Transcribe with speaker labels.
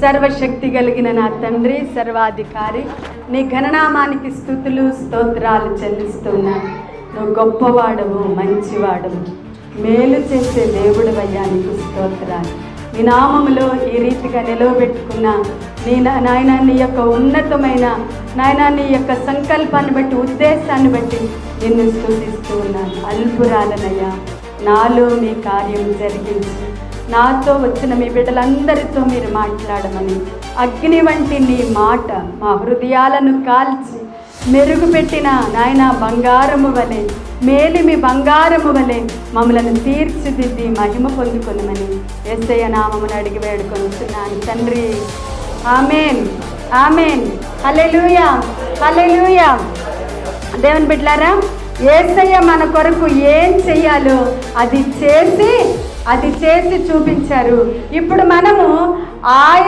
Speaker 1: సర్వశక్తి కలిగిన నా తండ్రి, సర్వాధికారి, నీ ఘననామానికి స్తుతులు స్తోత్రాలు చెల్లిస్తున్నాను. నువ్వు గొప్పవాడవు, మంచివాడవు, మేలు చేసే దేవుడు అయ్యా, నీకు స్తోత్రాలు. నీ నామములో ఈ రీతిగా నిలవబెట్టుకున్న నాయన నీ యొక్క ఉన్నతమైన నాయన నీ యొక్క సంకల్పాన్ని బట్టి, ఉద్దేశాన్ని బట్టి నిన్ను స్తుతిస్తూ ఉన్నాను. అల్పురాలనయ్యా, నాలో మీ కార్యం జరిగించి నాతో వచ్చిన మీ బిడ్డలందరితో మీరు మాట్లాడమని, అగ్ని వంటి నీ మాట మా హృదయాలను కాల్చి మెరుగుపెట్టిన నాయన బంగారము వలె, మేలిమి బంగారము వలె మమ్మలను తీర్చిదిద్ది మహిమ పొందుకొనమని యేసయ్య నామమున అడిగి వేడుకొనుచున్నాను తండ్రి. ఆమేన్, ఆమేన్. హల్లెలూయా, హల్లెలూయా. దేవుని బిడ్డలారా, యేసయ్య మన కొరకు ఏం చెయ్యాలో అది చేసి చూపించారు. ఇప్పుడు మనము